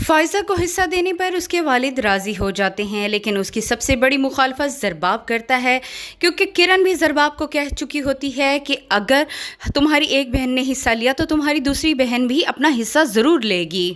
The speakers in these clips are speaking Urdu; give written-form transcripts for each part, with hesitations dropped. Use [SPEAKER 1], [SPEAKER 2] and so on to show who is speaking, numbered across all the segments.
[SPEAKER 1] فائزہ کو حصہ دینے پر اس کے والد راضی ہو جاتے ہیں، لیکن اس کی سب سے بڑی مخالفت زرباب کرتا ہے، کیونکہ کرن بھی زرباب کو کہہ چکی ہوتی ہے کہ اگر تمہاری ایک بہن نے حصہ لیا تو تمہاری دوسری بہن بھی اپنا حصہ ضرور لے گی۔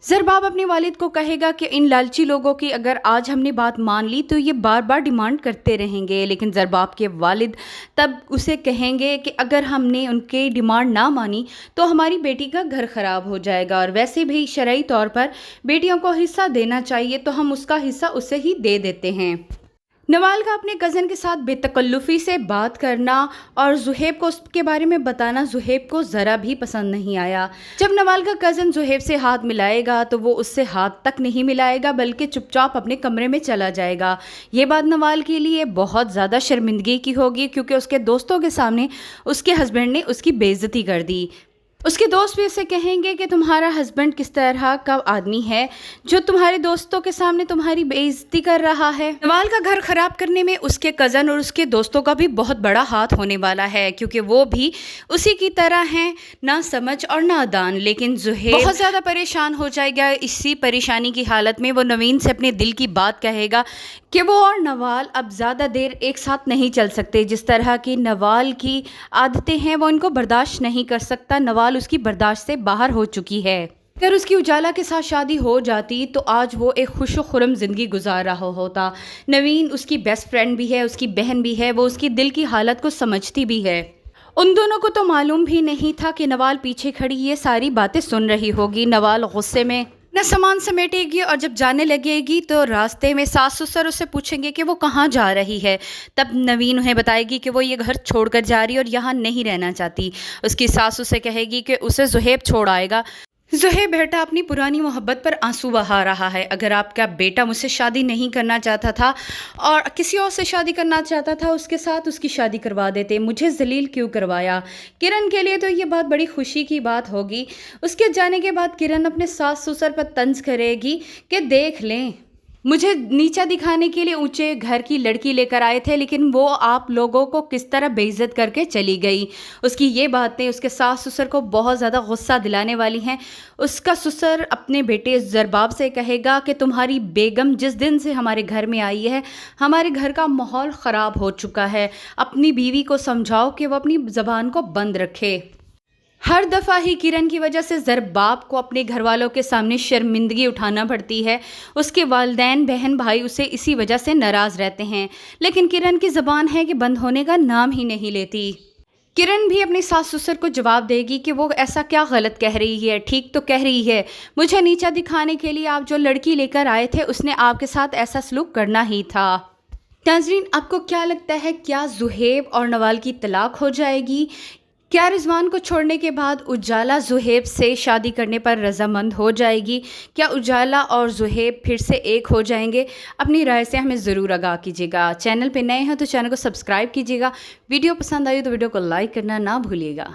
[SPEAKER 1] زرباب اپنے والد کو کہے گا کہ ان لالچی لوگوں کی اگر آج ہم نے بات مان لی تو یہ بار بار ڈیمانڈ کرتے رہیں گے، لیکن زرباب کے والد تب اسے کہیں گے کہ اگر ہم نے ان کی ڈیمانڈ نہ مانی تو ہماری بیٹی کا گھر خراب ہو جائے گا، اور ویسے بھی شرعی طور پر بیٹیوں کو حصہ دینا چاہیے تو ہم اس کا حصہ اسے ہی دے دیتے ہیں۔ نوال کا اپنے کزن کے ساتھ بے تکلفی سے بات کرنا اور زہیب کو اس کے بارے میں بتانا زہیب کو ذرا بھی پسند نہیں آیا۔ جب نوال کا کزن زہیب سے ہاتھ ملائے گا تو وہ اس سے ہاتھ تک نہیں ملائے گا، بلکہ چپ چاپ اپنے کمرے میں چلا جائے گا۔ یہ بات نوال کے لیے بہت زیادہ شرمندگی کی ہوگی، کیونکہ اس کے دوستوں کے سامنے اس کے ہسبینڈ نے اس کی بے عزتی کر دی۔ اس کے دوست بھی اسے کہیں گے کہ تمہارا ہسبینڈ کس طرح کا آدمی ہے جو تمہارے دوستوں کے سامنے تمہاری بے عزتی کر رہا ہے۔ نوال کا گھر خراب کرنے میں اس کے کزن اور اس کے دوستوں کا بھی بہت بڑا ہاتھ ہونے والا ہے، کیونکہ وہ بھی اسی کی طرح ہیں، نہ سمجھ اور نادان۔ لیکن زہیب بہت زیادہ پریشان ہو جائے گا۔ اسی پریشانی کی حالت میں وہ نوین سے اپنے دل کی بات کہے گا کہ وہ اور نوال اب زیادہ دیر ایک ساتھ نہیں چل سکتے۔ جس طرح کی نوال کی عادتیں ہیں وہ ان کو برداشت نہیں کر سکتا۔ نوال اس کی برداشت سے باہر ہو چکی ہے۔ اگر اس کی اجالا کے ساتھ شادی ہو جاتی تو آج وہ ایک خوش و خرم زندگی گزار رہا ہوتا۔ نوین اس کی بیسٹ فرینڈ بھی ہے، اس کی بہن بھی ہے، وہ اس کی دل کی حالت کو سمجھتی بھی ہے۔ ان دونوں کو تو معلوم بھی نہیں تھا کہ نوال پیچھے کھڑی یہ ساری باتیں سن رہی ہوگی۔ نوال غصے میں اپنا سامان سمیٹے گی اور جب جانے لگے گی تو راستے میں ساس سسر اسے پوچھیں گے کہ وہ کہاں جا رہی ہے۔ تب نوین انہیں بتائے گی کہ وہ یہ گھر چھوڑ کر جا رہی ہے اور یہاں نہیں رہنا چاہتی۔ اس کی ساس اسے کہے گی کہ اسے زہیب چھوڑ آئے گا۔ زہیب بیٹا اپنی پرانی محبت پر آنسو بہا رہا ہے۔ اگر آپ کا بیٹا مجھ سے شادی نہیں کرنا چاہتا تھا اور کسی اور سے شادی کرنا چاہتا تھا، اس کے ساتھ اس کی شادی کروا دیتے، مجھے ذلیل کیوں کروایا؟ کرن کے لیے تو یہ بات بڑی خوشی کی بات ہوگی۔ اس کے جانے کے بعد کرن اپنے ساس سسر پر طنز کرے گی کہ دیکھ لیں، مجھے نیچا دکھانے کے لیے اونچے گھر کی لڑکی لے کر آئے تھے، لیکن وہ آپ لوگوں کو کس طرح بے عزت کر کے چلی گئی۔ اس کی یہ باتیں اس کے ساس سسر کو بہت زیادہ غصہ دلانے والی ہیں۔ اس کا سسر اپنے بیٹے زرباب سے کہے گا کہ تمہاری بیگم جس دن سے ہمارے گھر میں آئی ہے ہمارے گھر کا ماحول خراب ہو چکا ہے، اپنی بیوی کو سمجھاؤ کہ وہ اپنی زبان کو بند رکھے۔ ہر دفعہ ہی کرن کی وجہ سے زرباب کو اپنے گھر والوں کے سامنے شرمندگی اٹھانا پڑتی ہے۔ اس کے والدین بہن بھائی اسے اسی وجہ سے ناراض رہتے ہیں، لیکن کرن کی زبان ہے کہ بند ہونے کا نام ہی نہیں لیتی۔ کرن بھی اپنے ساس سسر کو جواب دے گی کہ وہ ایسا کیا غلط کہہ رہی ہے، ٹھیک تو کہہ رہی ہے، مجھے نیچا دکھانے کے لیے آپ جو لڑکی لے کر آئے تھے اس نے آپ کے ساتھ ایسا سلوک کرنا ہی تھا۔ ناظرین، آپ کو کیا لگتا ہے، کیا زہیب اور نوال کی طلاق ہو جائے گی؟ کیا رضوان کو چھوڑنے کے بعد اجالا زہیب سے شادی کرنے پر رضامند ہو جائے گی؟ کیا اجالا اور زہیب پھر سے ایک ہو جائیں گے؟ اپنی رائے سے ہمیں ضرور آگاہ کیجیے گا۔ چینل پہ نئے ہیں تو چینل کو سبسکرائب کیجیے گا۔ ویڈیو پسند آئی تو ویڈیو کو لائک کرنا نہ بھولیے گا۔